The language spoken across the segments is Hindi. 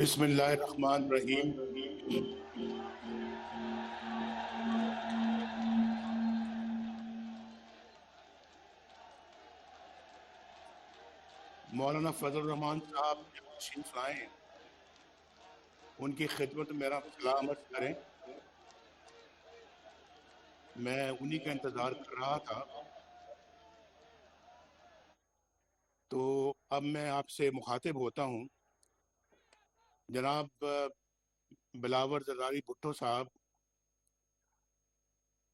बिस्मिल्लाहिर्रहमानिर्रहीम। मौलाना फजल रहमान साहब जब तशरीफ लाएं, उनकी खिदमत में मेरा सलाम अर्ज करें। मैं उन्हीं का इंतज़ार कर रहा था। तो अब मैं आपसे मुखातिब होता हूँ। जनाब बिलावर जरदारी भुट्टो साहब,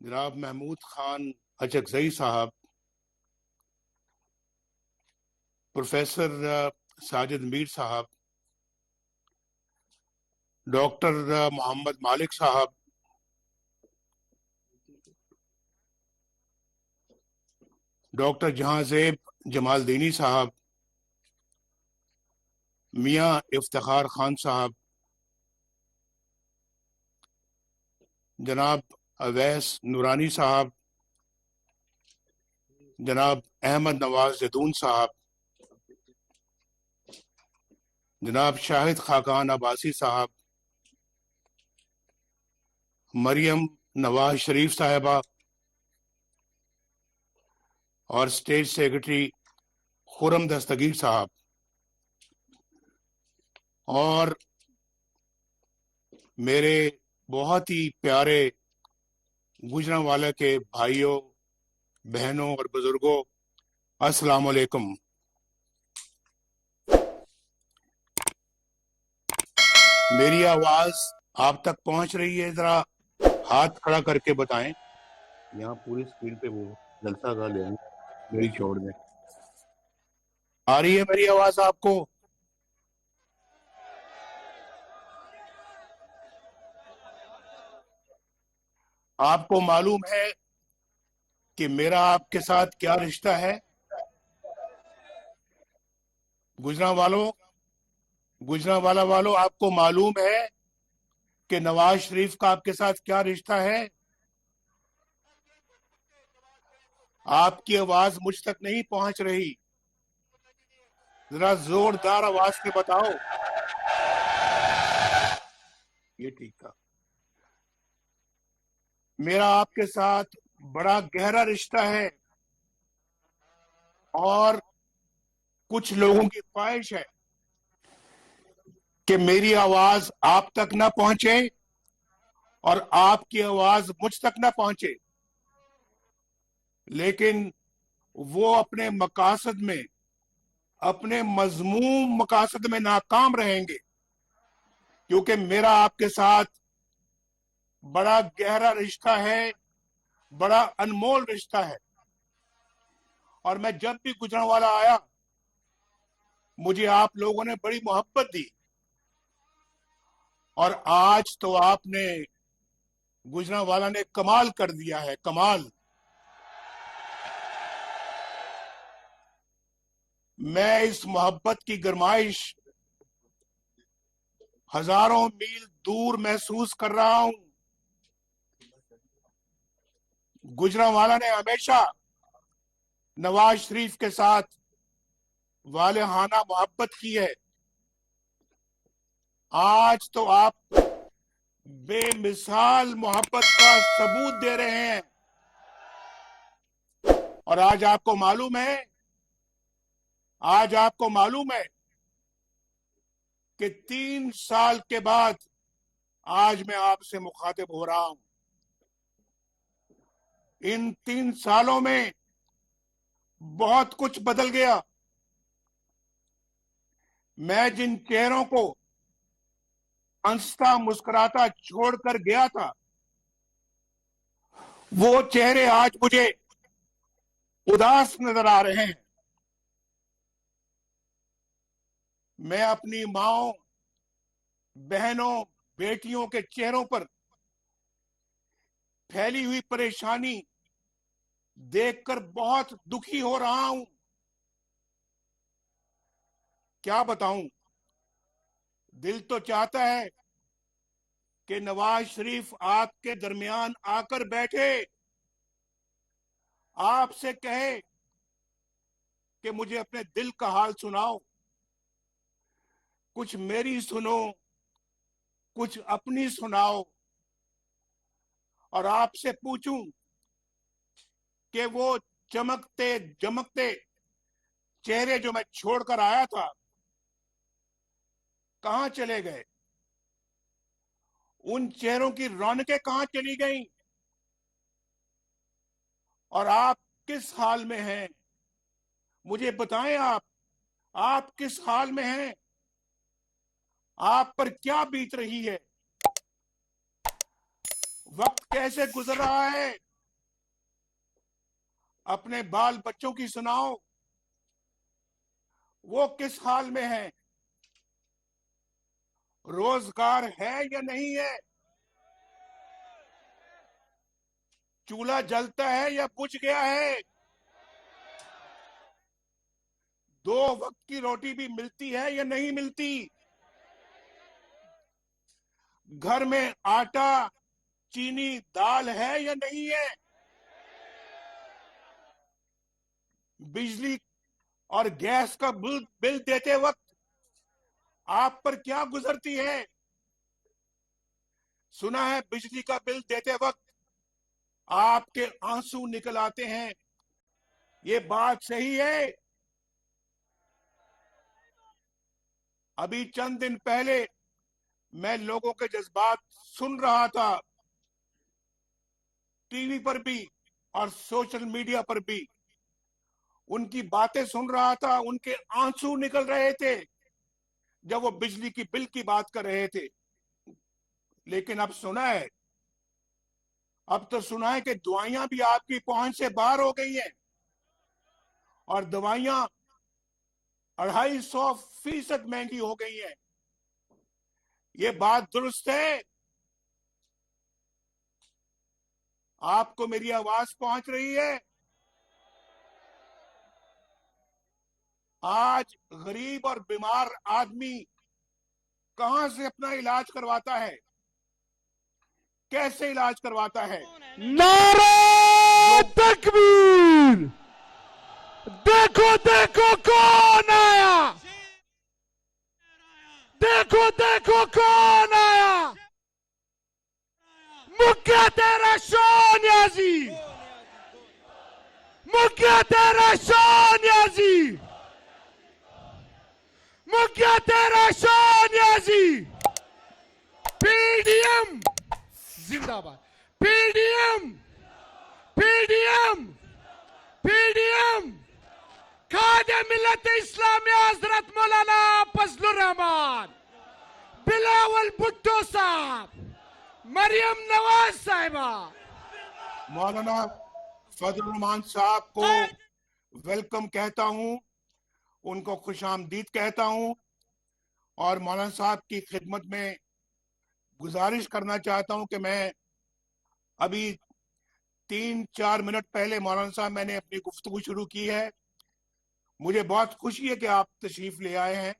जनाब महमूद खान अचकजई साहब, प्रोफेसर साजिद मीर साहब, डॉक्टर मोहम्मद मालिक साहब, डॉक्टर जहांजेब जमालदीनी साहब, मियाँ इफ्तिखार खान साहब, जनाब अवैस नूरानी साहब, जनाब अहमद नवाज जदून साहब, जनाब शाहिद खाकान अब्बासी साहब, मरियम नवाज शरीफ साहिबा और स्टेट सेक्रेटरी खुरम दस्तगीर साहब, और मेरे बहुत ही प्यारे गुजरांवाला के भाइयों, बहनों और बुजुर्गों, अस्सलाम वालेकुम। मेरी आवाज आप तक पहुंच रही है? जरा हाथ खड़ा करके बताएं। यहाँ पूरी स्क्रीन पे वो जलसा का ले मेरी छोड़ दें। आ रही है मेरी आवाज आपको? आपको मालूम है कि मेरा आपके साथ क्या रिश्ता है? गुजरांवाला वालों, आपको मालूम है कि नवाज शरीफ का आपके साथ क्या रिश्ता है? आपकी आवाज मुझ तक नहीं पहुंच रही। जरा जोरदार आवाज से बताओ। ये ठीक था। मेरा आपके साथ बड़ा गहरा रिश्ता है, और कुछ लोगों की ख्वाहिश है कि मेरी आवाज आप तक ना पहुंचे और आपकी आवाज मुझ तक ना पहुंचे, लेकिन वो अपने मजमूम मकासद में नाकाम रहेंगे, क्योंकि मेरा आपके साथ बड़ा गहरा रिश्ता है, बड़ा अनमोल रिश्ता है। और मैं जब भी गुजरांवाला आया, मुझे आप लोगों ने बड़ी मोहब्बत दी, और आज तो आपने, गुजरांवाला ने कमाल कर दिया है, कमाल। मैं इस मोहब्बत की गरमाइश हजारों मील दूर महसूस कर रहा हूं। गुजरांवाला ने हमेशा नवाज शरीफ के साथ वालेहाना मोहब्बत की है। आज तो आप बेमिसाल मोहब्बत का सबूत दे रहे हैं। और आज आपको मालूम है कि 3 साल के बाद आज मैं आपसे मुखातिब हो रहा हूं। इन 3 सालों में बहुत कुछ बदल गया। मैं जिन चेहरों को हंसता मुस्कुराता छोड़कर गया था, वो चेहरे आज मुझे उदास नजर आ रहे हैं। मैं अपनी माओ, बहनों, बेटियों के चेहरों पर फैली हुई परेशानी देखकर बहुत दुखी हो रहा हूं। क्या बताऊं, दिल तो चाहता है कि नवाज शरीफ आपके दरमियान आकर बैठे, आपसे कहे कि मुझे अपने दिल का हाल सुनाओ। कुछ मेरी सुनो, कुछ अपनी सुनाओ, और आपसे पूछूं कि वो चमकते जमकते चेहरे जो मैं छोड़कर आया था कहां चले गए? उन चेहरों की रौनकें कहां चली गईं? और आप किस हाल में हैं? मुझे बताएं, आप किस हाल में हैं? आप पर क्या बीत रही है? वक्त कैसे गुजर रहा है? अपने बाल बच्चों की सुनाओ, वो किस हाल में हैं? रोजगार है या नहीं है? चूल्हा जलता है या बुझ गया है? दो वक्त की रोटी भी मिलती है या नहीं मिलती? घर में आटा, चीनी, दाल है या नहीं है? बिजली और गैस का बिल देते वक्त आप पर क्या गुजरती है? सुना है बिजली का बिल देते वक्त आपके आंसू निकल आते हैं। ये बात सही है? अभी चंद दिन पहले मैं लोगों के जज्बात सुन रहा था, टीवी पर भी और सोशल मीडिया पर भी उनकी बातें सुन रहा था। उनके आंसू निकल रहे थे जब वो बिजली की बिल की बात कर रहे थे। लेकिन अब तो सुना है कि दवाइयां भी आपकी पहुंच से बाहर हो गई हैं, और दवाइयां 250% महंगी हो गई हैं। ये बात दुरुस्त है? आपको मेरी आवाज पहुंच रही है? आज गरीब और बीमार आदमी कहां से अपना इलाज करवाता है? कैसे इलाज करवाता है? नारा जो तकबीर! देखो देखो कौन आया! देखो देखो कौन आया! मुक्या तेरा सोनियाजी! मुक्या तेरा सोनियाजी! मुक्या तेरा सोनियाजी! पीडीएम जिंदाबाद! पीडीएम! पीडीएम! पीडीएम! खादे मिलत इस्लामी हजरत मौलाना फजलुर रहमान, बिलावल भुट्टो साहब, मरियम नवाज साहिबा। मौलाना फजल रहमान साहब को वेलकम कहता हूं, उनको खुशामदीद कहता हूं, और मौलाना साहब की खिदमत में गुजारिश करना चाहता हूं कि मैं अभी 3-4 मिनट पहले मौलाना साहब मैंने अपनी गुफ्तगू शुरू की है। मुझे बहुत खुशी है कि आप तशरीफ ले आए हैं,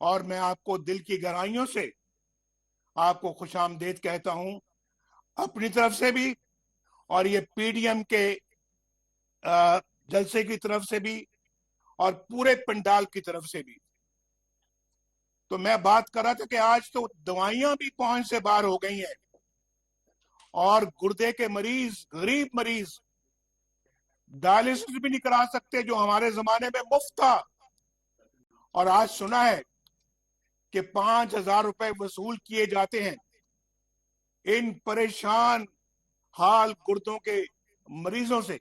और मैं आपको दिल की गहराइयों से आपको खुशामदीद कहता हूं, अपनी तरफ से भी और ये पीडीएम के जलसे की तरफ से भी और पूरे पंडाल की तरफ से भी। तो मैं बात कर रहा था कि आज तो दवाइयां भी पहुंच से बाहर हो गई हैं, और गुर्दे के मरीज, गरीब मरीज डायलिसिस भी नहीं करा सकते, जो हमारे जमाने में मुफ्त था। और आज सुना है कि 5,000 रुपए वसूल किए जाते हैं। इन परेशान हाल गुर्दों के मरीजों से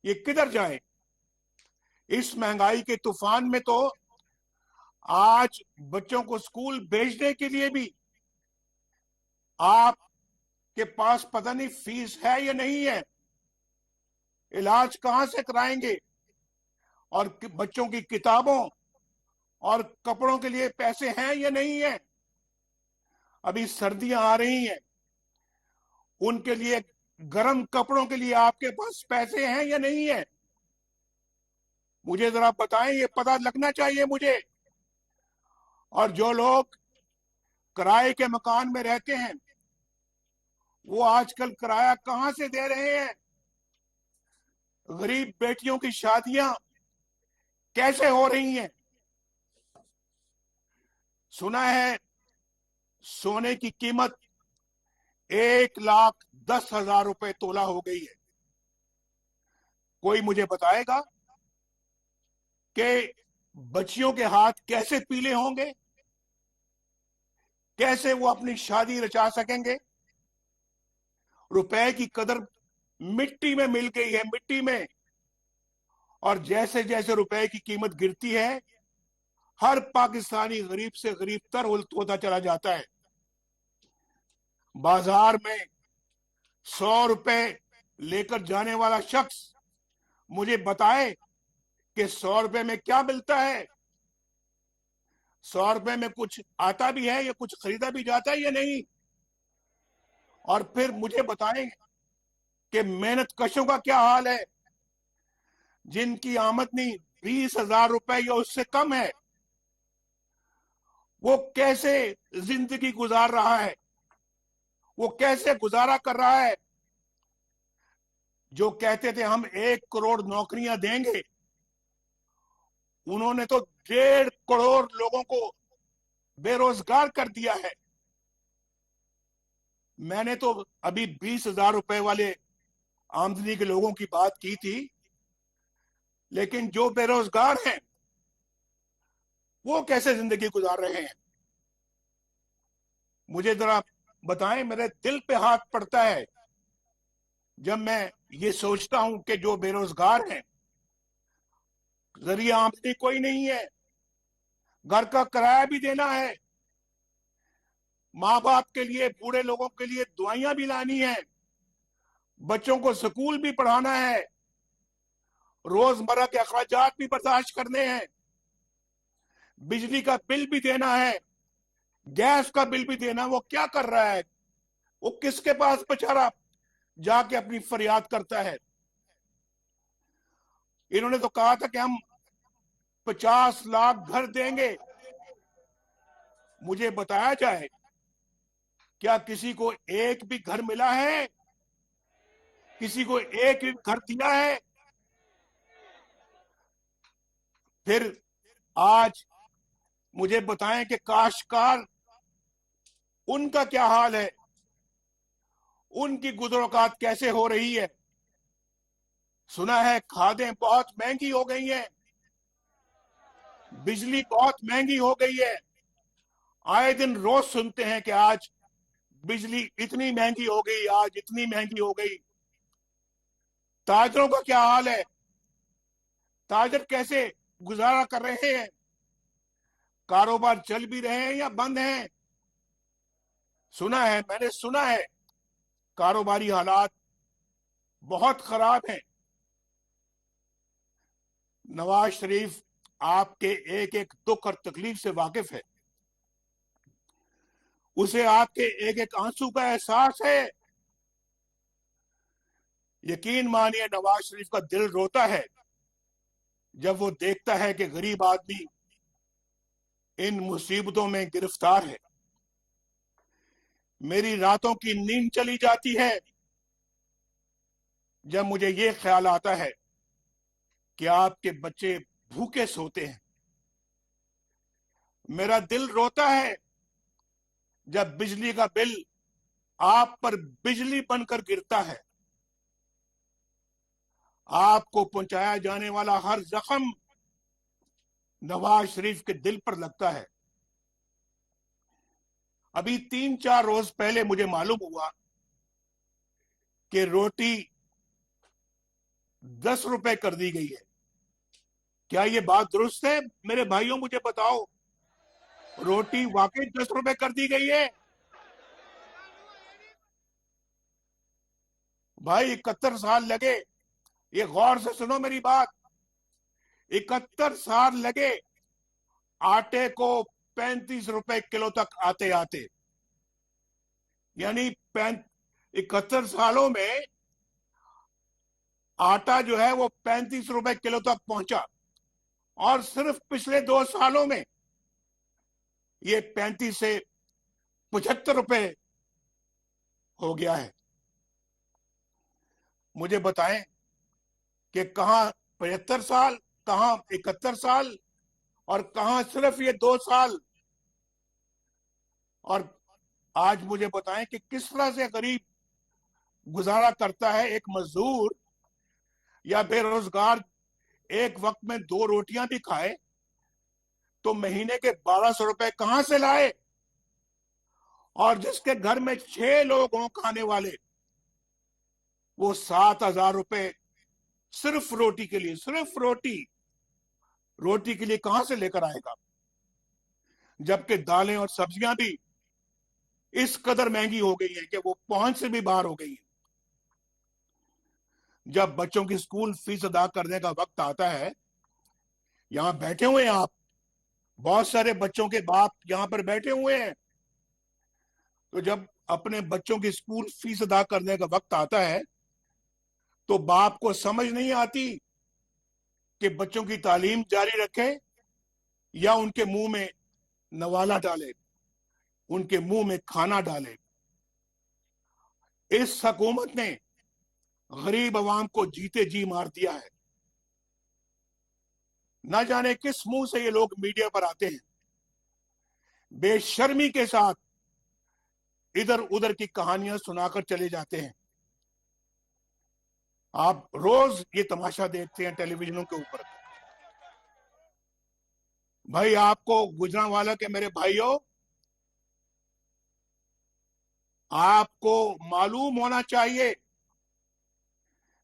ये किधर जाएं? इस महंगाई के तूफान में तो आज बच्चों को स्कूल भेजने के लिए भी आपके पास पता नहीं फीस है या नहीं है। इलाज कहां से कराएंगे? और बच्चों की किताबों और कपड़ों के लिए पैसे हैं या नहीं है? अभी सर्दियां आ रही हैं, उनके लिए गर्म कपड़ों के लिए आपके पास पैसे हैं या नहीं है? मुझे जरा बताएं, ये पता लगना चाहिए मुझे। और जो लोग किराए के मकान में रहते हैं, वो आजकल किराया कहां से दे रहे हैं? गरीब बेटियों की शादियां कैसे हो रही हैं? सुना है सोने की कीमत 1,10,000 रुपए तोला हो गई है। कोई मुझे बताएगा कि बच्चियों के हाथ कैसे पीले होंगे, कैसे वो अपनी शादी रचा सकेंगे। रुपए की कदर मिट्टी में मिल गई है, मिट्टी में। और जैसे जैसे रुपए की कीमत गिरती है, हर पाकिस्तानी गरीब से गरीब तर होता चला जाता है। बाजार में 100 रुपए लेकर जाने वाला शख्स मुझे बताए कि 100 रुपए में क्या मिलता है, 100 रुपए में कुछ आता भी है या कुछ खरीदा भी जाता है या नहीं। और फिर मुझे बताएं कि मेहनत कशों का क्या हाल है, जिनकी आमदनी 20,000 रुपए या उससे कम है, वो कैसे जिंदगी गुजार रहा है, वो कैसे गुजारा कर रहा है। जो कहते थे हम 1 करोड़ नौकरियां देंगे, उन्होंने तो 1.5 करोड़ लोगों को बेरोजगार कर दिया है। मैंने तो अभी 20,000 रुपए वाले आमदनी के लोगों की बात की थी, लेकिन जो बेरोजगार हैं वो कैसे जिंदगी गुजार रहे हैं, मुझे जरा बताएं। मेरे दिल पे हाथ पड़ता है जब मैं ये सोचता हूं कि जो बेरोजगार हैं, जरिया आमदनी कोई नहीं है, घर का किराया भी देना है, माँ बाप के लिए, बूढ़े लोगों के लिए दवाइयां भी लानी है, बच्चों को स्कूल भी पढ़ाना है, रोजमर्रा के अखराजात भी बर्दाश्त करने हैं, बिजली का बिल भी देना है, गैस का बिल भी देना। वो क्या कर रहा है, वो किसके पास बेचारा जाके अपनी फरियाद करता है। इन्होंने तो कहा था कि हम 50 लाख घर देंगे। मुझे बताया जाए, क्या किसी को एक भी घर मिला है, किसी को एक भी घर दिया है। फिर आज मुझे बताएं कि काश्तकार, उनका क्या हाल है, उनकी गुजरोकात कैसे हो रही है। सुना है खादें बहुत महंगी हो गई हैं, बिजली बहुत महंगी हो गई है। आए दिन रोज सुनते हैं कि आज बिजली इतनी महंगी हो गई, आज इतनी महंगी हो गई। ताजरों का क्या हाल है, ताजर कैसे गुजारा कर रहे हैं, कारोबार चल भी रहे हैं या बंद हैं। सुना है, मैंने सुना है कारोबारी हालात बहुत खराब हैं। नवाज शरीफ आपके एक एक दुख और तकलीफ से वाकिफ है, उसे आपके एक एक आंसू का एहसास है। यकीन मानिए, नवाज शरीफ का दिल रोता है जब वो देखता है कि गरीब आदमी इन मुसीबतों में गिरफ्तार है। मेरी रातों की नींद चली जाती है जब मुझे ये ख्याल आता है कि आपके बच्चे भूखे सोते हैं। मेरा दिल रोता है जब बिजली का बिल आप पर बिजली बनकर गिरता है। आपको पहुंचाया जाने वाला हर जख्म नवाज शरीफ के दिल पर लगता है। अभी 3-4 रोज पहले मुझे मालूम हुआ कि रोटी 10 रुपए कर दी गई है। क्या ये बात दुरुस्त है? मेरे भाइयों मुझे बताओ, रोटी वाकई 10 रुपए कर दी गई है? भाई 71 साल लगे, ये गौर से सुनो मेरी बात, 71 साल लगे आटे को 35 रुपए किलो तक आते आते। यानी 71 सालों में आटा जो है वो 35 रुपए किलो तक पहुंचा, और सिर्फ पिछले 2 सालों में ये 35 से 75 रुपए हो गया है। मुझे बताएं कि कहां 75 साल, कहां 71 साल, और कहां सिर्फ ये 2 साल। और आज मुझे बताएं कि किस तरह से गरीब गुजारा करता है। एक मजदूर या बेरोजगार एक वक्त में 2 रोटियां भी खाए तो महीने के 1200 रुपए कहां से लाए? और जिसके घर में 6 लोग हों खाने वाले, वो 7,000 रुपए सिर्फ रोटी के लिए, सिर्फ रोटी के लिए कहां से लेकर आएगा? जबकि दालें और सब्जियां भी इस कदर महंगी हो गई हैं कि वो पहुंच से भी बाहर हो गई है। जब बच्चों की स्कूल फीस अदा करने का वक्त आता है, यहां बैठे हुए हैं आप, बहुत सारे बच्चों के बाप यहां पर बैठे हुए हैं, तो जब अपने बच्चों की स्कूल फीस अदा करने का वक्त आता है तो बाप को समझ नहीं आती कि बच्चों की तालीम जारी रखे या उनके मुंह में नवाला डाले, उनके मुंह में खाना डाले। इस हुकूमत ने गरीब आवाम को जीते जी मार दिया है। ना जाने किस मुंह से ये लोग मीडिया पर आते हैं, बेशर्मी के साथ इधर उधर की कहानियां सुनाकर चले जाते हैं। आप रोज ये तमाशा देखते हैं टेलीविजनों के ऊपर। भाई, आपको गुजरांवाला के मेरे भाइयों, आपको मालूम होना चाहिए,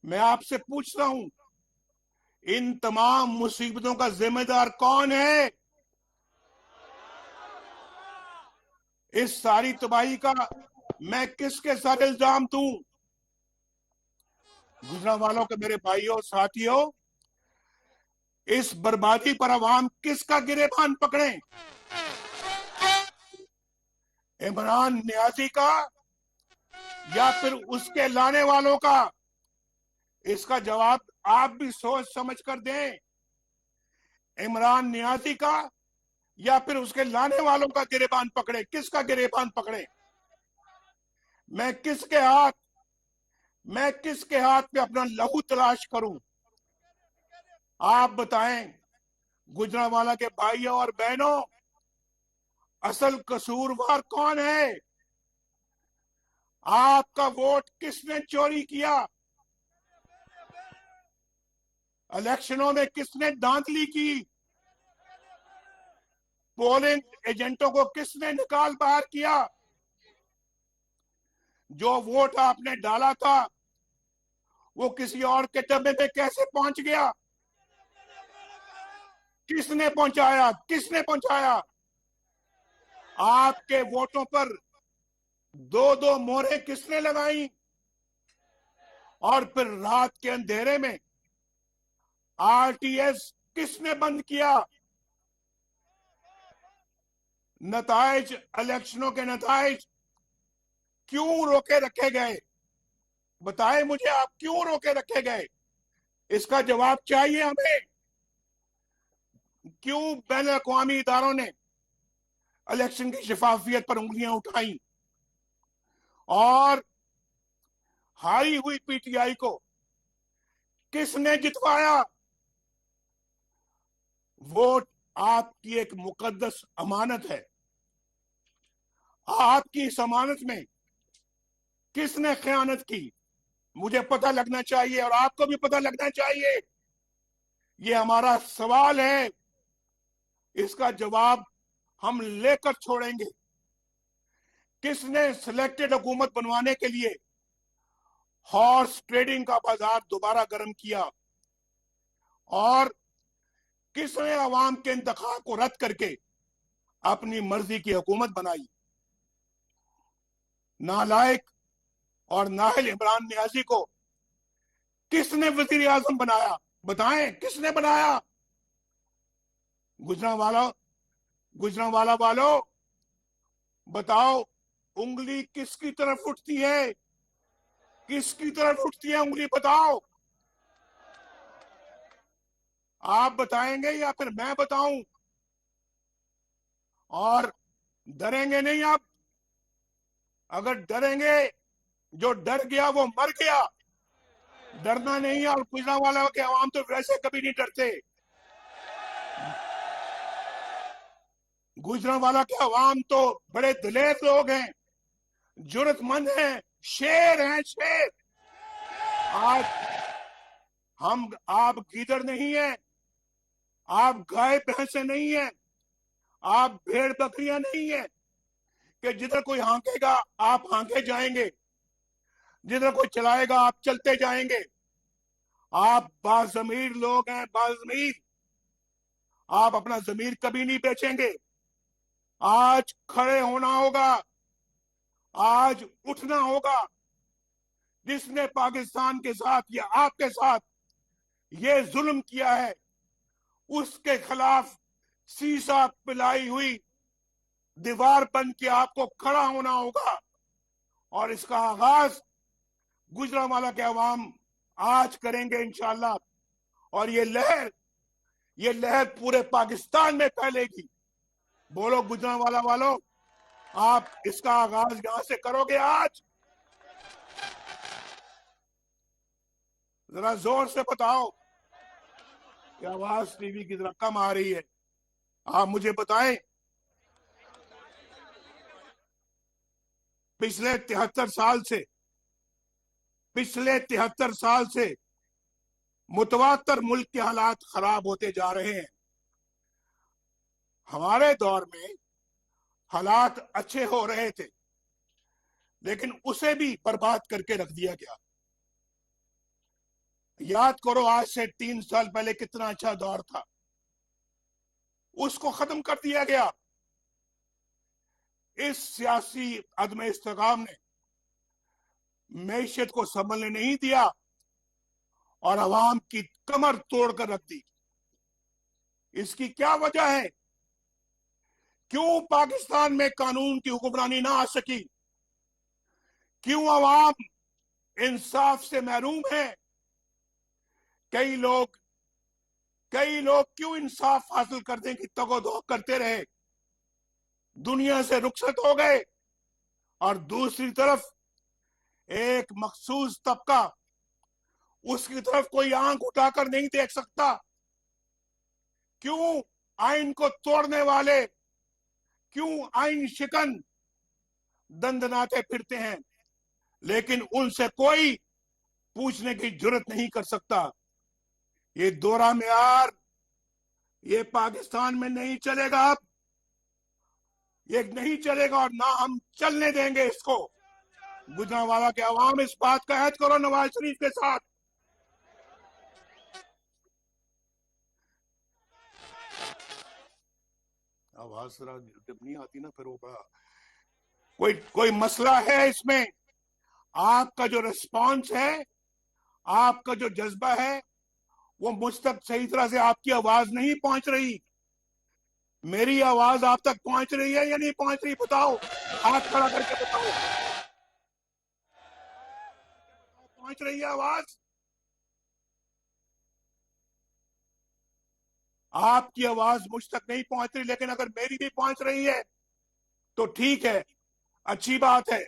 मैं आपसे पूछ रहा हूं, इन तमाम मुसीबतों का जिम्मेदार कौन है? इस सारी तबाही का मैं किसके साथ इल्जाम दूं? गुजरांवालों के मेरे भाइयों साथियों, इस बर्बादी पर अवाम किसका गिरेबान पकड़े? इमरान नियाजी का या फिर उसके लाने वालों का? इसका जवाब आप भी सोच समझ कर दें। इमरान नियाजी का या फिर उसके लाने वालों का गिरेबान पकड़े? किसका गिरेबान पकड़े? मैं किसके हाथ पे अपना लहू तलाश करूं? आप बताएं, गुजरांवाला के भाइयों और बहनों, असल कसूरवार कौन है? आपका वोट किसने चोरी किया? इलेक्शनों में किसने धांधली की? पोलिंग एजेंटों को किसने निकाल बाहर किया? जो वोट आपने डाला था वो किसी और के डब्बे में कैसे पहुंच गया? किसने पहुंचाया? किसने पहुंचाया? आपके वोटों पर 2-2 मोहरें किसने लगाई? और फिर रात के अंधेरे में आरटीएस किसने बंद किया? नताइज, इलेक्शनों के नताइज क्यों रोके रखे गए? बताएं मुझे, आप क्यों रोके रखे गए? इसका जवाब चाहिए हमें। क्यों बैन अवी इदारों ने इलेक्शन की शफाफियत पर उंगलियां उठाई और हारी हुई पीटीआई को किसने जितवाया? वोट आपकी एक मुकद्दस अमानत है। आपकी इस अमानत में किसने खयानत की? मुझे पता लगना चाहिए और आपको भी पता लगना चाहिए। ये हमारा सवाल है, इसका जवाब हम लेकर छोड़ेंगे। किसने सिलेक्टेड हुकूमत बनवाने के लिए हॉर्स ट्रेडिंग का बाजार दोबारा गर्म किया? और किसने अवाम के इंतखाब को रद्द करके अपनी मर्जी की हुकूमत बनाई? नालायक और नाहिल इमरान नियाजी को किसने वजीर आजम बनाया? बताएं, किसने बनाया? गुजरांवाला वालों, बताओ, उंगली किसकी तरफ उठती है? किसकी तरफ उठती है उंगली? बताओ। आप बताएंगे या फिर मैं बताऊं? और डरेंगे नहीं आप। अगर डरेंगे, जो डर गया वो मर गया। डरना नहीं है। और गुजरांवाला के अवाम तो वैसे कभी नहीं डरते। गुजरांवाला के अवाम तो बड़े दिलेर लोग हैं, जुर्रतमंद हैं, शेर हैं, शेर। आज आप गीदड़ नहीं है, आप गाय भैंसे नहीं है, आप भेड़ बकरियां नहीं है कि जिधर कोई हांकेगा आप हांके जाएंगे, जिधर कोई चलाएगा आप चलते जाएंगे। आप बाज़मीर लोग हैं, बाज़मीर। आप अपना जमीर कभी नहीं बेचेंगे। आज खड़े होना होगा, आज उठना होगा। जिसने पाकिस्तान के साथ या आपके साथ ये जुल्म किया है, उसके खिलाफ सीसा पिलाई हुई दीवार बन के आपको खड़ा होना होगा। और इसका आगाज गुजरांवाला के अवाम आज करेंगे इंशाअल्लाह। और ये लहर पूरे पाकिस्तान में फैलेगी। बोलो गुजरांवाला वालों, आप इसका आगाज यहां से करोगे आज? जरा जोर से बताओ कि आवाज टीवी की जरा कम आ रही है। आप मुझे बताएं, पिछले 73 साल से मुतवातर मुल्क के हालात खराब होते जा रहे हैं। हमारे दौर में हालात अच्छे हो रहे थे, लेकिन उसे भी बर्बाद करके रख दिया गया। याद करो, आज से 3 साल पहले कितना अच्छा दौर था, उसको खत्म कर दिया गया। इस सियासी अदम इस्तेकाम ने मैशत को संभलने नहीं दिया और अवाम की कमर तोड़कर रख दी। इसकी क्या वजह है? क्यों पाकिस्तान में कानून की हुक्मरानी ना आ सकी? क्यों अवाम इंसाफ से महरूम है? कई लोग क्यों इंसाफ हासिल करने की तगोदो करते रहे, दुनिया से रुखसत हो गए। और दूसरी तरफ एक मखसूस तबका, उसकी तरफ कोई आंख उठाकर नहीं देख सकता। क्यों आइन को तोड़ने वाले, क्यों आइन शिकन दंदनाते फिरते हैं, लेकिन उनसे कोई पूछने की जुर्रत नहीं कर सकता। ये दोहरा मेयार ये पाकिस्तान में नहीं चलेगा। अब ये नहीं चलेगा और ना हम चलने देंगे इसको। गुजरांवाला के अवाम, इस बात का अहद करो नवाज शरीफ के साथ। आवाज जरा जब नहीं आती ना, फिर वो बड़ा कोई मसला है इसमें। आपका जो रिस्पॉन्स है, आपका जो जज्बा है, वो मुझ तक सही तरह से आपकी आवाज नहीं पहुंच रही। मेरी आवाज आप तक पहुंच रही है या नहीं पहुंच रही? बताओ, हाथ खड़ा करके बताओ, पहुंच रही है आवाज? आपकी आवाज मुझ तक नहीं पहुंच रही, लेकिन अगर मेरी भी पहुंच रही है तो ठीक है, अच्छी बात है।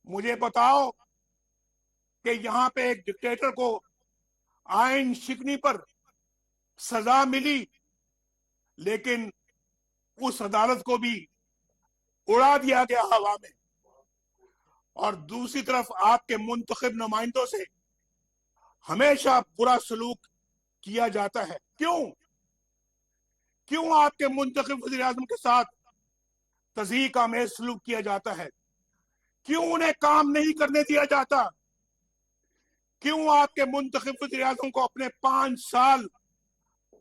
मुझे बताओ कि यहां पे एक डिक्टेटर को आइन शिकनी पर सजा मिली, लेकिन उस अदालत को भी उड़ा दिया गया हवा में। और दूसरी तरफ आपके मुंतखब नुमाइंदों से हमेशा बुरा सलूक किया जाता है। क्यों आपके मुंतखब वज़ीर आज़म के साथ तज़ीक आमेज सलूक किया जाता है? क्यों उन्हें काम नहीं करने दिया जाता? क्यों आपके मुंतखब वज़ीर आज़म को अपने 5 साल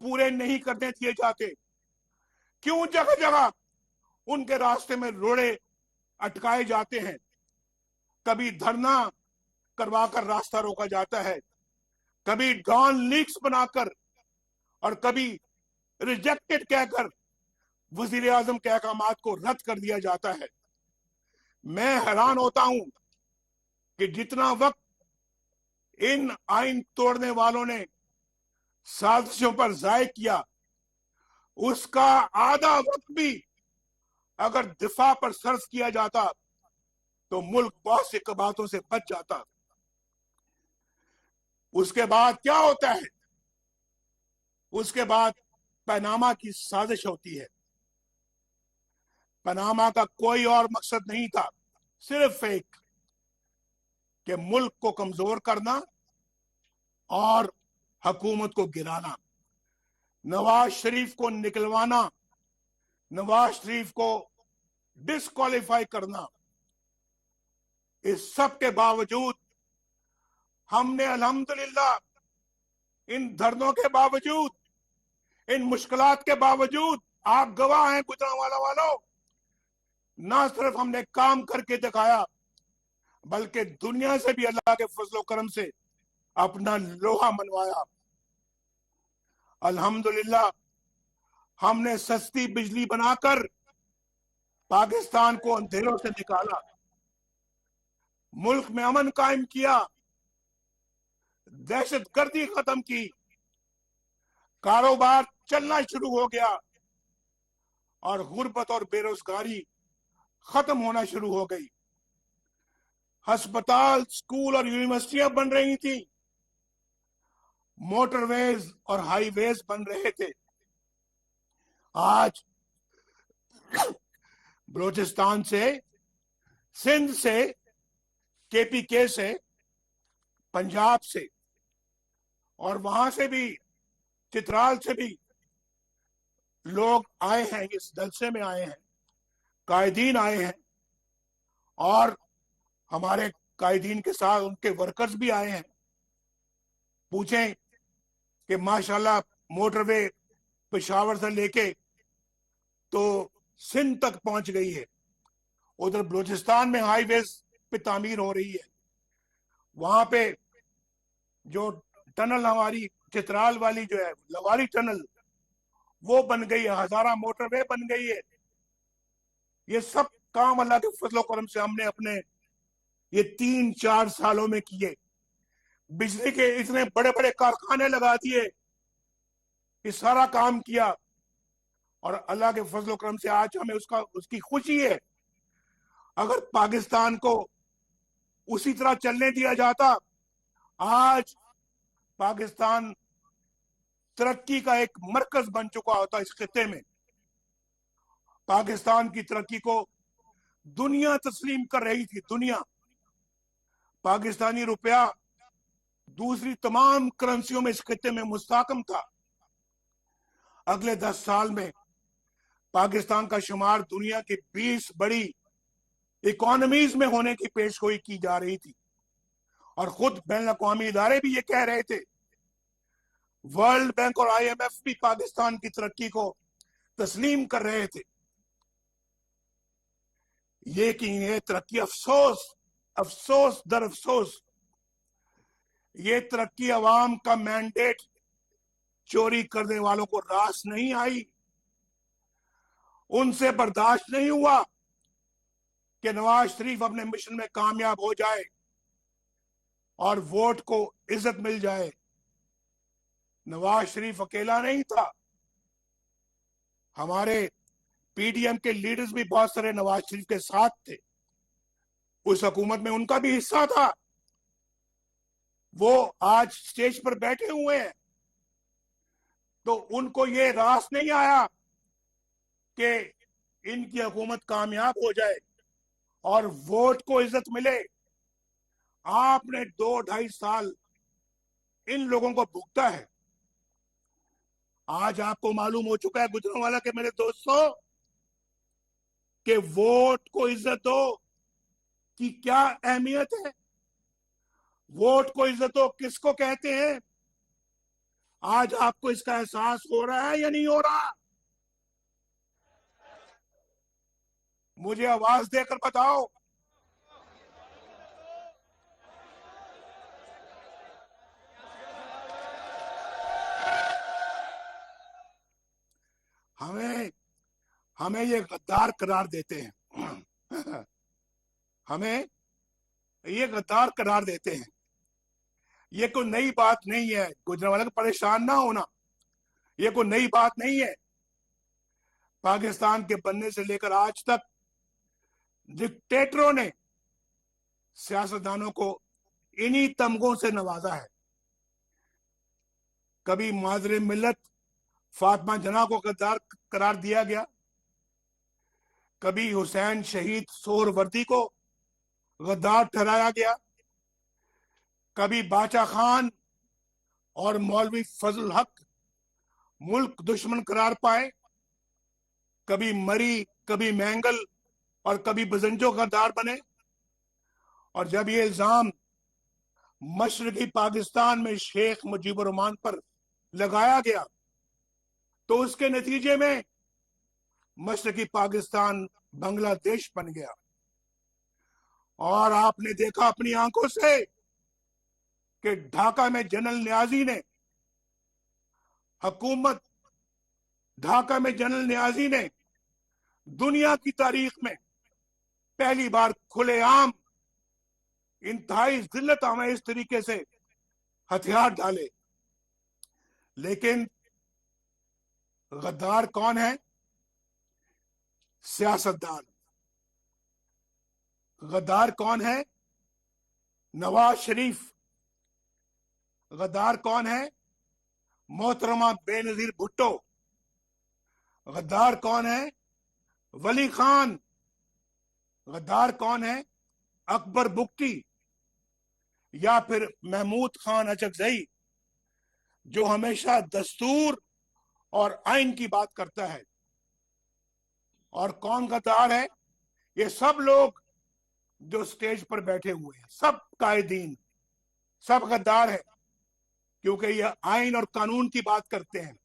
पूरे नहीं करने दिए जाते? क्यों जगह जगह उनके रास्ते में रोड़े अटकाए जाते हैं? कभी धरना करवाकर रास्ता रोका जाता है, कभी डॉन लीक्स बनाकर, और कभी रिजेक्टेड कहकर वजीर आजम के अहकामात को रद्द कर दिया जाता है। मैं हैरान होता हूं कि जितना वक्त इन आइन तोड़ने वालों ने साजिशों पर जाय किया, उसका आधा वक्त भी अगर दिफा पर सर्फ किया जाता तो मुल्क बहुत सी कबातों से बच जाता। उसके बाद क्या होता है? उसके बाद पनामा की साजिश होती है। पनामा का कोई और मकसद नहीं था, सिर्फ एक कि मुल्क को कमजोर करना और हुकूमत को गिराना, नवाज शरीफ को निकलवाना, नवाज शरीफ को डिस्क्वालीफाई करना। इस सब के बावजूद हमने अल्हम्दुलिल्लाह इन धरनों के बावजूद, इन मुश्किलात के बावजूद, आप गवाह हैं गुजरांवाला वालों, ना सिर्फ हमने काम करके दिखाया बल्कि दुनिया से भी अल्लाह के फजलो करम से अपना लोहा मनवाया। अल्हम्दुलिल्लाह हमने सस्ती बिजली बनाकर पाकिस्तान को अंधेरों से निकाला, मुल्क में अमन कायम किया, दहशतगर्दी खत्म की, कारोबार चलना शुरू हो गया और गुर्बत और बेरोजगारी खत्म होना शुरू हो गई। अस्पताल, स्कूल और यूनिवर्सिटियां बन रही थी, मोटरवेज और हाईवेज बन रहे थे। आज बलूचिस्तान से, सिंध से, केपीके से, पंजाब से और वहां से भी, चित्राल से भी लोग आए हैं, इस जलसे में आए हैं, कायदीन आए हैं और हमारे कायदीन के साथ उनके वर्कर्स भी आए हैं। पूछें कि माशाल्लाह मोटरवे पेशावर से लेके तो सिंध तक पहुंच गई है, उधर बलूचिस्तान में हाईवेज पे तामीर हो रही है, वहां पे जो टनल हमारी चित्राल वाली जो है लवारी टनल वो बन गई है, हजारा मोटरवे बन गई है। ये सब काम अल्लाह के फजलो करम से हमने अपने ये 3-4 सालों में किए। बिजली के इतने बड़े बड़े कारखाने लगा दिए, ये सारा काम किया और अल्लाह के फजलो करम से आज हमें उसकी खुशी है। अगर पाकिस्तान को उसी तरह चलने दिया जाता, आज पाकिस्तान तरक्की का एक मरकज बन चुका होता इस खिते में। पाकिस्तान की तरक्की को दुनिया तस्लीम कर रही थी, दुनिया। पाकिस्तानी रुपया दूसरी तमाम करेंसियों में इस खिते में मुस्तहकम था। अगले 10 साल में पाकिस्तान का शुमार दुनिया की 20 बड़ी इकोनॉमीज में होने की पेशगोई की जा रही थी और खुद बैन अवी इदारे भी ये कह रहे थे। वर्ल्ड बैंक और IMF भी पाकिस्तान की तरक्की को तस्लीम कर रहे थे। ये तरक्की अफसोस दर अफसोस, ये तरक्की अवाम का मैंडेट चोरी करने वालों को रास नहीं आई। उनसे बर्दाश्त नहीं हुआ कि नवाज शरीफ अपने मिशन में कामयाब हो जाए और वोट को इज्जत मिल जाए। नवाज शरीफ अकेला नहीं था, हमारे PDM के लीडर्स भी बहुत सारे नवाज शरीफ के साथ थे, उस हुकूमत में उनका भी हिस्सा था। वो आज स्टेज पर बैठे हुए हैं, तो उनको ये रास नहीं आया कि इनकी हुकूमत कामयाब हो जाए और वोट को इज्जत मिले। आपने 2-2.5 साल इन लोगों को भुगता है। आज आपको मालूम हो चुका है गुजरांवाला के मेरे दोस्तों कि वोट को इज्जत दो की क्या अहमियत है, वोट को इज्जत दो किसको कहते हैं। आज आपको इसका एहसास हो रहा है या नहीं हो रहा? मुझे आवाज देकर बताओ। हमें ये गद्दार करार देते हैं हमें ये गद्दार करार देते हैं। ये कोई नई बात नहीं है, गुजरांवाला को परेशान ना होना, ये कोई नई बात नहीं है। पाकिस्तान के बनने से लेकर आज तक डिक्टेटरों ने सियासतदानों को इन्हीं तमगों से नवाजा है। कभी मादरे मिल्लत फातिमा जना को गद्दार करार दिया गया, कभी हुसैन शहीद सोहरवर्दी को गद्दार ठहराया गया, कभी बाचा खान और मौलवी फजल हक मुल्क दुश्मन करार पाए, कभी मरी, कभी मैंगल और कभी बजंजो गद्दार बने। और जब ये इल्जाम मशरकी पाकिस्तान में शेख मुजीबुर रहमान पर लगाया गया तो उसके नतीजे में मशरकी पाकिस्तान बांग्लादेश बन गया। और आपने देखा अपनी आंखों से कि ढाका में जनरल न्याजी ने हुकूमत ढाका में जनरल न्याजी ने दुनिया की तारीख में पहली बार खुलेआम इंतहाई जिल्लत आमेज तरीके से हथियार डाले। लेकिन गद्दार कौन है? सियासतदान। गद्दार कौन है? नवाज शरीफ। गद्दार कौन है? मोहतरमा बेनजीर भुट्टो। गद्दार कौन है? वली खान। गद्दार कौन है? अकबर बुक्टी या फिर महमूद खान अचकजई, जो हमेशा दस्तूर और आइन की बात करता है। और कौन गद्दार है? ये सब लोग जो स्टेज पर बैठे हुए हैं, सब कायदीन, सब गद्दार है, क्योंकि ये आइन और कानून की बात करते हैं।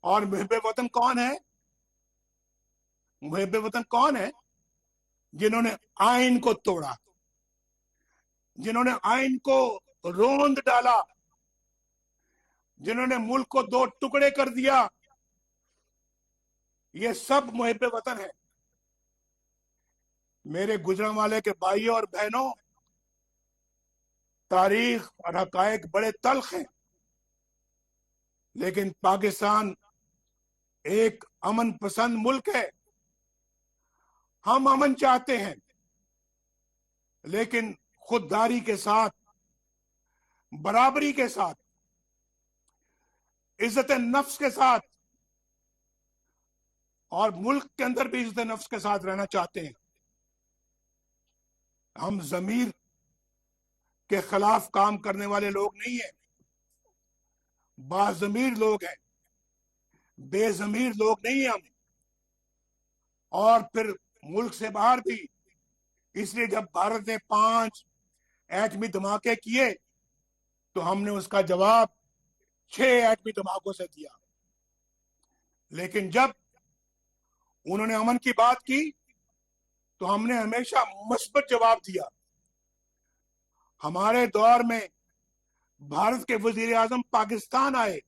और मुहिब्बे वतन कौन है? मुहिब्बे वतन कौन है? जिन्होंने आइन को तोड़ा, जिन्होंने आइन को रोंद डाला, जिन्होंने मुल्क को दो टुकड़े कर दिया, ये सब मुहिब्बे वतन है। मेरे गुजरांवाले के भाइयों और बहनों, तारीख और हकायक बड़े तल्ख हैं, लेकिन पाकिस्तान एक अमन पसंद मुल्क है। हम अमन चाहते हैं, लेकिन खुददारी के साथ, बराबरी के साथ, इज्जत नफ्स के साथ, और मुल्क के अंदर भी इज्जत नफ्स के साथ रहना चाहते हैं। हम जमीर के खिलाफ काम करने वाले लोग नहीं हैं, बाजमीर लोग हैं, बेजमीर लोग नहीं हैं हम। और फिर मुल्क से बाहर भी, इसलिए जब भारत ने 5 एटमी धमाके किए तो हमने उसका जवाब 6 एटमी धमाकों से दिया। लेकिन जब उन्होंने अमन की बात की तो हमने हमेशा मस्बत जवाब दिया। हमारे दौर में भारत के वजीर आजम पाकिस्तान आए,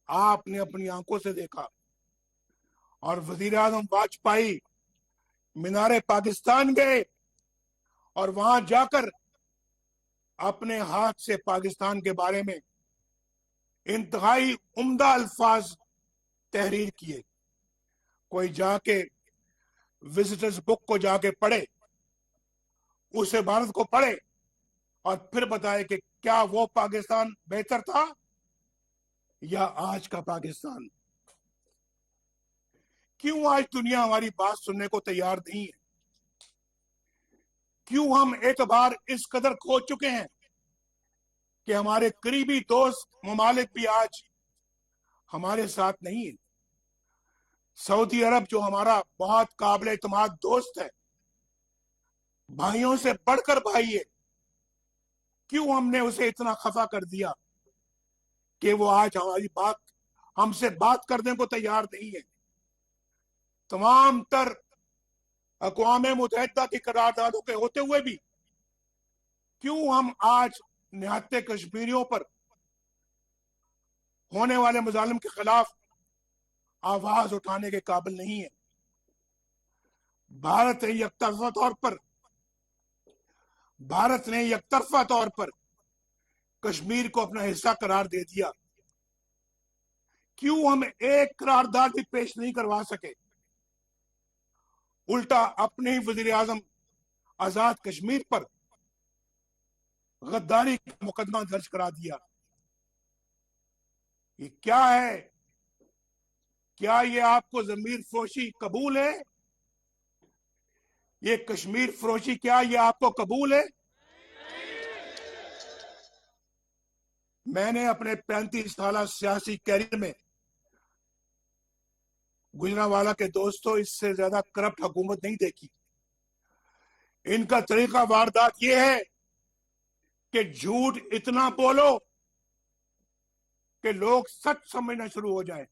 आपने अपनी आंखों से देखा। और वजीर आजम वाजपेयी मीनारे पाकिस्तान गए और वहां जाकर अपने हाथ से पाकिस्तान के बारे में इंतहाई उम्दा अल्फाज तहरीर किए। कोई जाके विजिटर्स बुक को जाके पढ़े, उसे भारत को पढ़े और फिर बताए कि क्या वो पाकिस्तान बेहतर था या आज का पाकिस्तान। क्यों आज दुनिया हमारी बात सुनने को तैयार नहीं है? क्यों हम एतबार इस कदर खो चुके हैं कि हमारे करीबी दोस्त ममालिक भी आज हमारे साथ नहीं है? सऊदी अरब, जो हमारा बहुत काबिल एतमाद दोस्त है, भाइयों से बढ़कर भाई है, क्यों हमने उसे इतना खफा कर दिया कि वो आज हमारी बात, हमसे बात करने को तैयार नहीं है? तमाम तर अक़वाम मुत्तहिदा की करारदादों के होते हुए भी क्यों हम आज निहत्ते कश्मीरियों पर होने वाले मुजालिम के खिलाफ आवाज उठाने के काबिल नहीं है? भारत ने यकतरफा तौर पर कश्मीर को अपना हिस्सा करार दे दिया। क्यों हम एक करारदाद भी पेश नहीं करवा सके? उल्टा अपने ही वजीर आजम आजाद कश्मीर पर गद्दारी का मुकदमा दर्ज करा दिया। ये क्या है? क्या ये आपको जमीर फरोशी कबूल है? ये कश्मीर फरोशी क्या ये आपको कबूल है? मैंने अपने 35 साल सियासी कैरियर में गुजरांवाला के दोस्तों इससे ज्यादा करप्ट हुकूमत नहीं देखी। इनका तरीका वारदात ये है कि झूठ इतना बोलो कि लोग सच समझना शुरू हो जाए,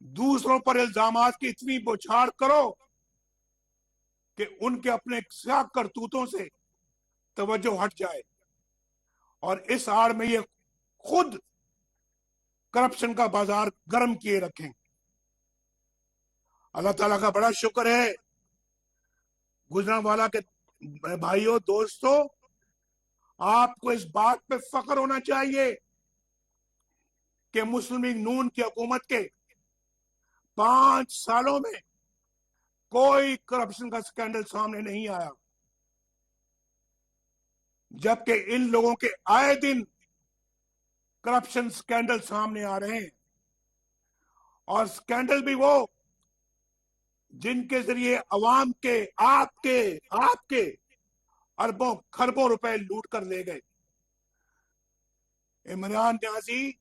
दूसरों पर इल्जामात की इतनी बौछार करो कि उनके अपने क्या करतूतों से तवज्जो हट जाए, और इस आड़ में ये खुद करप्शन का बाजार गर्म किए रखें। अल्लाह ताला का बड़ा शुक्र है, गुजरांवाला के भाइयों दोस्तों, आपको इस बात पे फख्र होना चाहिए कि मुस्लिम लीग नून की हुकूमत के 5 सालों में कोई करप्शन का स्कैंडल सामने नहीं आया, जबकि इन लोगों के आए दिन करप्शन स्कैंडल सामने आ रहे हैं, और स्कैंडल भी वो जिनके जरिए अवाम के आपके अरबों खरबों रुपए लूट कर ले गए। इमरान न्याजी,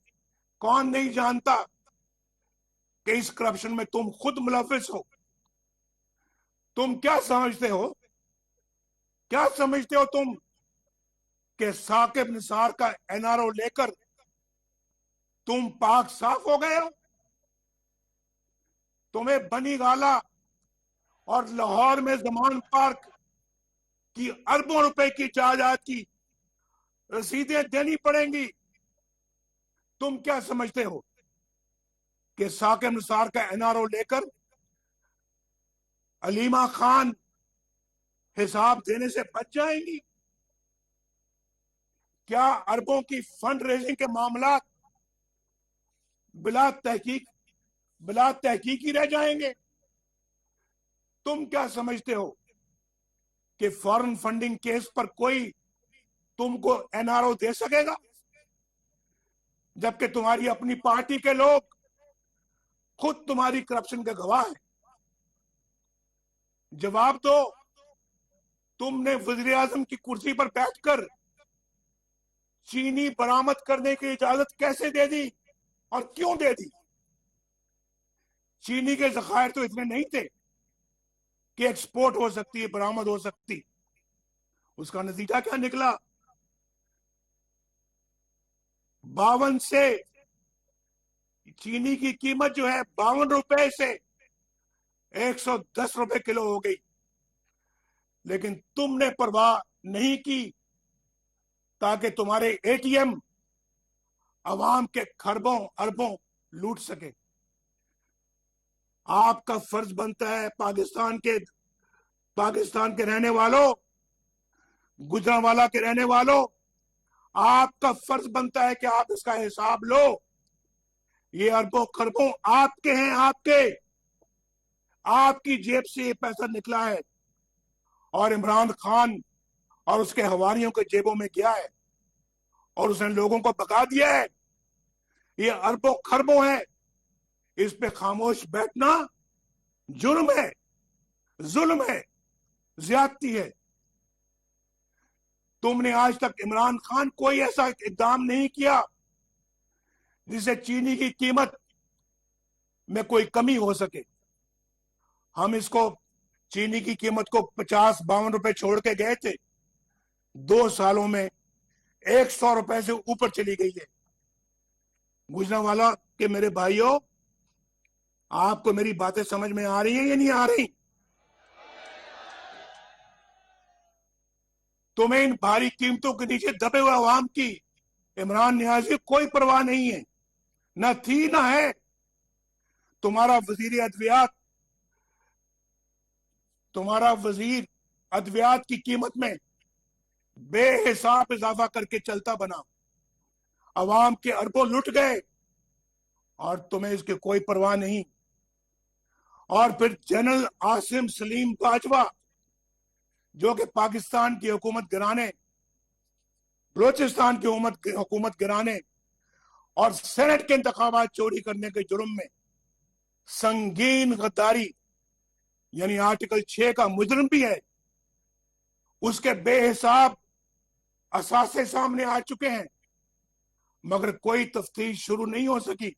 कौन नहीं जानता कि इस करप्शन में तुम खुद मुलविस हो? तुम क्या समझते हो, तुम कि साकिब निसार का एनआरओ लेकर तुम पाक साफ हो गए हो? तुम्हें बनी गाला और लाहौर में जमान पार्क की अरबों रुपए की जायदाद की रसीदें देनी पड़ेंगी। तुम क्या समझते हो कि साकिब निसार का एनआरओ लेकर अलीमा खान हिसाब देने से बच जाएंगी? क्या अरबों की फंड रेजिंग के मामला बिला तहकीक ही रह जाएंगे? तुम क्या समझते हो कि फॉरेन फंडिंग केस पर कोई तुमको एनआरओ दे सकेगा, जबकि तुम्हारी अपनी पार्टी के लोग खुद तुम्हारी करप्शन के गवाह हैं? जवाब दो, तुमने वज़ीर आज़म की कुर्सी पर बैठकर चीनी बरामद करने की इजाजत कैसे दे दी और क्यों दे दी? चीनी के ज़खायर तो इतने नहीं थे कि एक्सपोर्ट हो सकती है, बरामद हो सकती। उसका नतीजा क्या निकला? 52 से चीनी की कीमत जो है 52 रुपए से 110 रुपए किलो हो गई, लेकिन तुमने परवाह नहीं की ताकि तुम्हारे एटीएम अवाम के खरबों अरबों लूट सके। आपका फर्ज बनता है, पाकिस्तान के रहने वालों, गुजरांवाला के रहने वालों, आपका फर्ज बनता है कि आप इसका हिसाब लो। ये अरबों खरबों आपके हैं, आपकी जेब से ये पैसा निकला है और इमरान खान और उसके हवारियों के जेबों में गया है और उसने लोगों को भगा दिया है। ये अरबों खरबों है, इस पे खामोश बैठना जुर्म है, जुल्म है, ज्यादती है। तुमने आज तक इमरान खान कोई ऐसा इकदाम नहीं किया जिससे चीनी की कीमत में कोई कमी हो सके। हम इसको चीनी की कीमत को 50-52 रुपए छोड़ के गए थे, 2 सालों में 100 रुपए से ऊपर चली गई है। गुजरांवाला के मेरे भाइयों, आपको मेरी बातें समझ में आ रही हैं या नहीं आ रही? तुम्हें इन भारी कीमतों के नीचे दबे हुए अवाम की इमरान न्याजी कोई परवाह नहीं है, न थी न है। तुम्हारा वजीर अद्वियात की कीमत में बेहिसाब इजाफा करके चलता बना, अवाम के अरबों लुट गए और तुम्हें इसकी कोई परवाह नहीं। और फिर जनरल आसिम सलीम बाजवा, जो कि पाकिस्तान की हुकूमत गिराने, बलोचिस्तान की हुकूमत गिराने और सेनेट के इंतखाबात चोरी करने के जुर्म में संगीन गद्दारी यानी आर्टिकल 6 का मुजरिम भी है, उसके बेहिसाब असासे सामने आ चुके हैं, मगर कोई तफ्तीश शुरू नहीं हो सकी।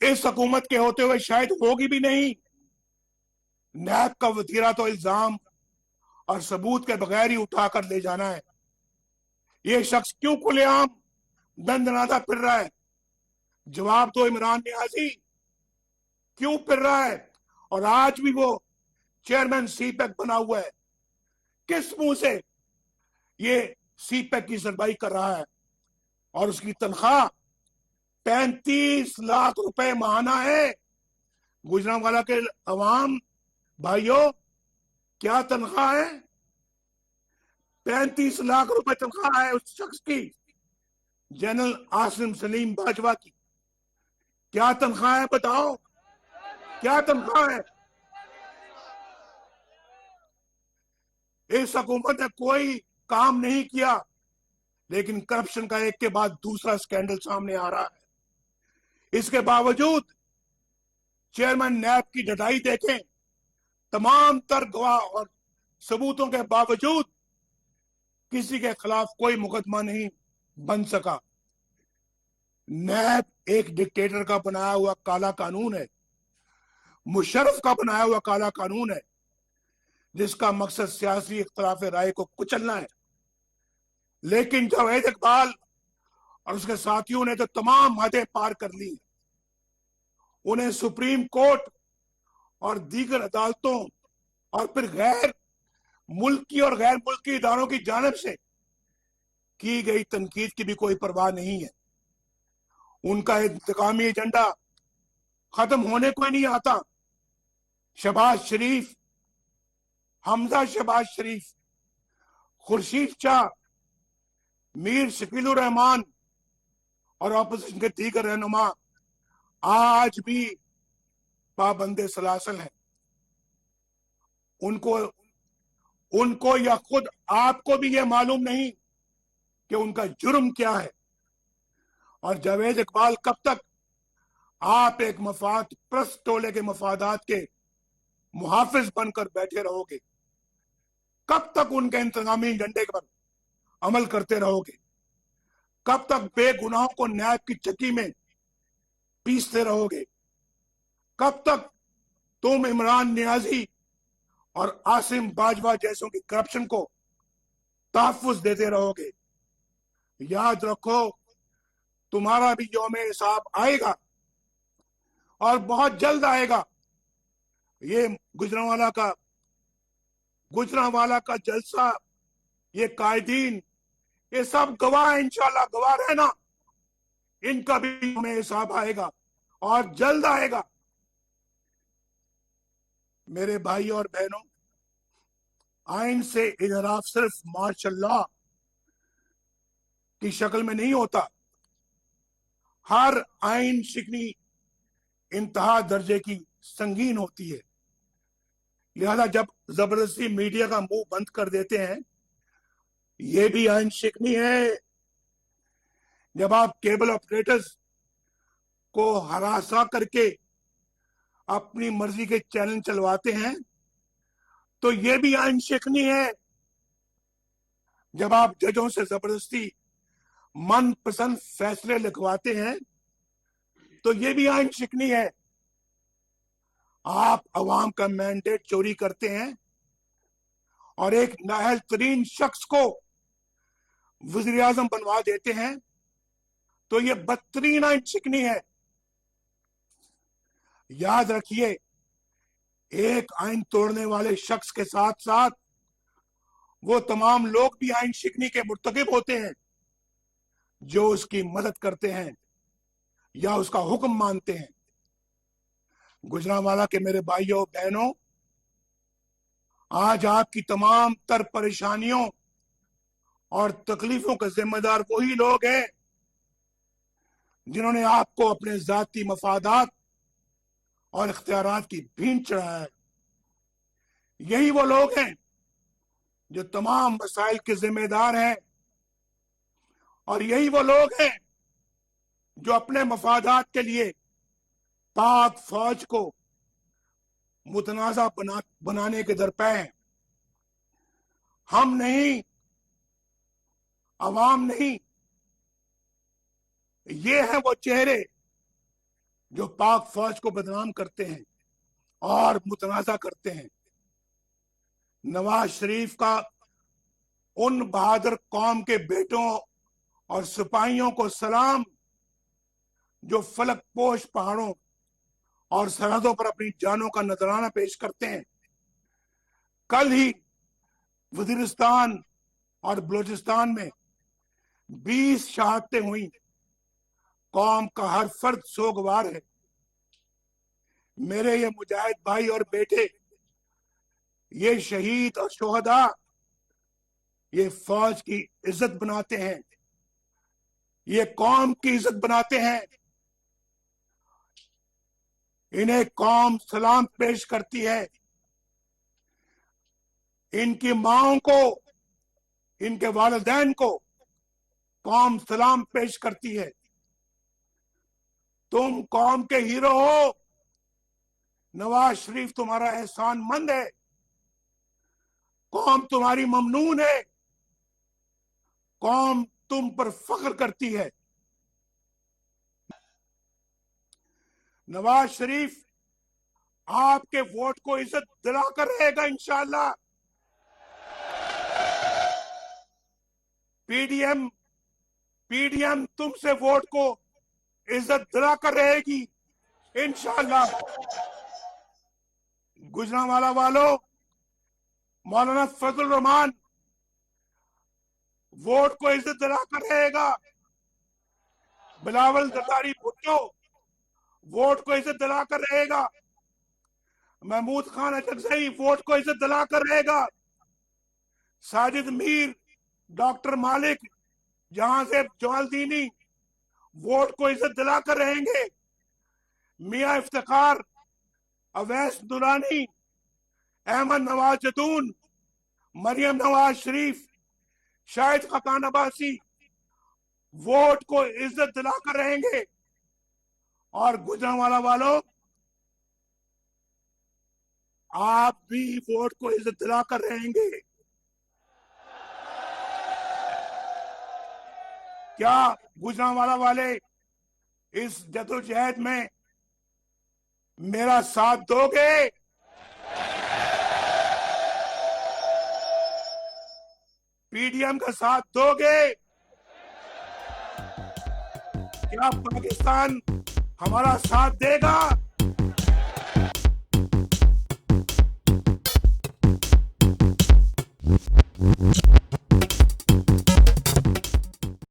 इस हुकूमत के होते हुए शायद होगी भी नहीं। नैब का वतीरा तो इल्जाम और सबूत के बगैर ही उठाकर ले जाना है। ये शख्स क्यों खुलेआम दंदनाता फिर रहा है? जवाब दो इमरान नियाजी, क्यों फिर रहा है? और आज भी वो चेयरमैन सीपैक बना हुआ है। किस मुंह से ये सीपैक की सरमाई कर रहा है? और उसकी तनख्वाह 35 लाख रुपए माहाना है। गुजरांवाला के अवाम भाइयों, क्या तनख्वाह है? 35 लाख रुपए तनख्वाह है उस शख्स की, जनरल आसिम सलीम बाजवा की। क्या तनख्वाह है बताओ, क्या तनख्वाह है? इस हुकूमत ने कोई काम नहीं किया, लेकिन करप्शन का एक के बाद दूसरा स्कैंडल सामने आ रहा है। इसके बावजूद चेयरमैन नैब की डटाई देखें, तमाम तर गवाह और सबूतों के बावजूद किसी के खिलाफ कोई मुकदमा नहीं बन सका। नैब एक डिक्टेटर का बनाया हुआ काला कानून है, मुशर्रफ का बनाया हुआ काला कानून है, जिसका मकसद सियासी इख्तिलाफ राय को कुचलना है। लेकिन जावेद इकबाल और उसके साथियों ने तो तमाम हदें पार कर ली। उन्हें सुप्रीम कोर्ट और दीगर अदालतों और फिर गैर मुल्की और गैर मुल्की इदारों की जानिब से की गई तनकीद की भी कोई परवाह नहीं है। उनका इंतकामी एजेंडा खत्म होने को ही नहीं आता। शहबाज शरीफ, हमजा शहबाज शरीफ, खुर्शीद शाह, मीर शकीलुर रहमान और ऑपोजिशन के दीगर रहनुमा आज भी पाबंदे सलासल हैं। उनको या खुद आपको भी यह मालूम नहीं कि उनका जुर्म क्या है। और जावेद इकबाल, कब तक आप एक मफाद प्रस्त टोले के मफादात के मुहाफिज बनकर बैठे रहोगे? कब तक उनके इंतजामी एजेंडे पर अमल करते रहोगे? कब तक बेगुनाहों को न्याय की चक्की में पीसते रहोगे? कब तक तुम इमरान नियाजी और आसिम बाजवा जैसों की करप्शन को तहफ्फुज देते रहोगे? याद रखो, तुम्हारा भी यौम हिसाब आएगा और बहुत जल्द आएगा। ये गुजरांवाला का जलसा, ये कायदीन, ये सब गवाह, इंशाल्लाह गवाह रहना, इनका भी यौम हिसाब आएगा और जल्द आएगा। मेरे भाई और बहनों, आइन से इजराफ सिर्फ माशाल्लाह की शक्ल में नहीं होता। हर आइन शिकनी इंतहा दर्जे की संगीन होती है। लिहाजा जब जबरदस्ती मीडिया का मुंह बंद कर देते हैं, ये भी आइन शिकनी है। जब आप केबल ऑपरेटर्स को हरासा करके अपनी मर्जी के चैनल चलवाते हैं, तो ये भी आइन शिकनी है। जब आप जजों से जबरदस्ती मनपसंद फैसले लिखवाते हैं, तो ये भी आइन शिकनी है। आप अवाम का मैंडेट चोरी करते हैं और एक नाअहल तरीन शख्स को वज़ीर आज़म बनवा देते हैं, तो ये बदतरीन आइन शिकनी है। याद रखिए, एक आइन तोड़ने वाले शख्स के साथ साथ वो तमाम लोग भी आइन शिकनी के मुर्तकिब होते हैं जो उसकी मदद करते हैं या उसका हुक्म मानते हैं। गुजरांवाला के मेरे भाइयों बहनों, आज आपकी तमाम तर परेशानियों और तकलीफों का जिम्मेदार वही लोग हैं जिन्होंने आपको अपने जाती मफादात और इख्तियारात की भींट चढ़ाया है। यही वो लोग हैं जो तमाम मसाइल के जिम्मेदार हैं, और यही वो लोग हैं जो अपने मफादात के लिए पाक फौज को मुतनाजा बनाने के दर पे हैं। हम नहीं, अवाम नहीं, ये हैं वो चेहरे जो पाक फौज को बदनाम करते हैं और मुतनाजा करते हैं। नवाज शरीफ का उन बहादुर कौम के बेटों और सिपाहियों को सलाम जो फलक पोश पहाड़ों और सरहदों पर अपनी जानों का नजराना पेश करते हैं। कल ही वजीरिस्तान और बलूचिस्तान में 20 शहादतें हुई। कौम का हर फर्द सोगवार है। मेरे ये मुजाहिद भाई और बेटे, ये शहीद और शोहदा, ये फौज की इज्जत बनाते हैं, ये कौम की इज्जत बनाते हैं। इन्हें कौम सलाम पेश करती है। इनकी माओं को, इनके वालिदैन को कौम सलाम पेश करती है। तुम कौम के हीरो हो। नवाज शरीफ तुम्हारा एहसानमंद है। कौम तुम्हारी ममनून है। कौम तुम पर फख्र करती है। नवाज शरीफ आपके वोट को इज्जत दिलाकर रहेगा इंशाअल्लाह। पीडीएम तुमसे वोट को इज्जत दिलाकर रहेगी इंशाअल्लाह। गुजरांवाला वालों, मौलाना फजल रहमान वोट को इज्जत दिलाकर रहेगा। बिलावल जरदारी भुट्टो वोट को इज्जत दिलाकर रहेगा। महमूद खान अजगजई वोट को इज्जत दिलाकर रहेगा। साजिद मीर, डॉक्टर मालिक, जहां से जमालदीनी वोट को इज्जत दिलाकर रहेंगे। मियां इफ्तिखार, अवैस दुरानी, अहमद नवाज जदून, मरियम नवाज शरीफ, शाहिद खकान अब्बासी वोट को इज्जत दिलाकर रहेंगे। और गुजरांवाला वालों, आप भी वोट को इज्जत दिलाकर रहेंगे। क्या गुजरांवाला वाले इस जदोजहद में मेरा साथ दोगे? पीडीएम का साथ दोगे? क्या पाकिस्तान हमारा साथ देगा?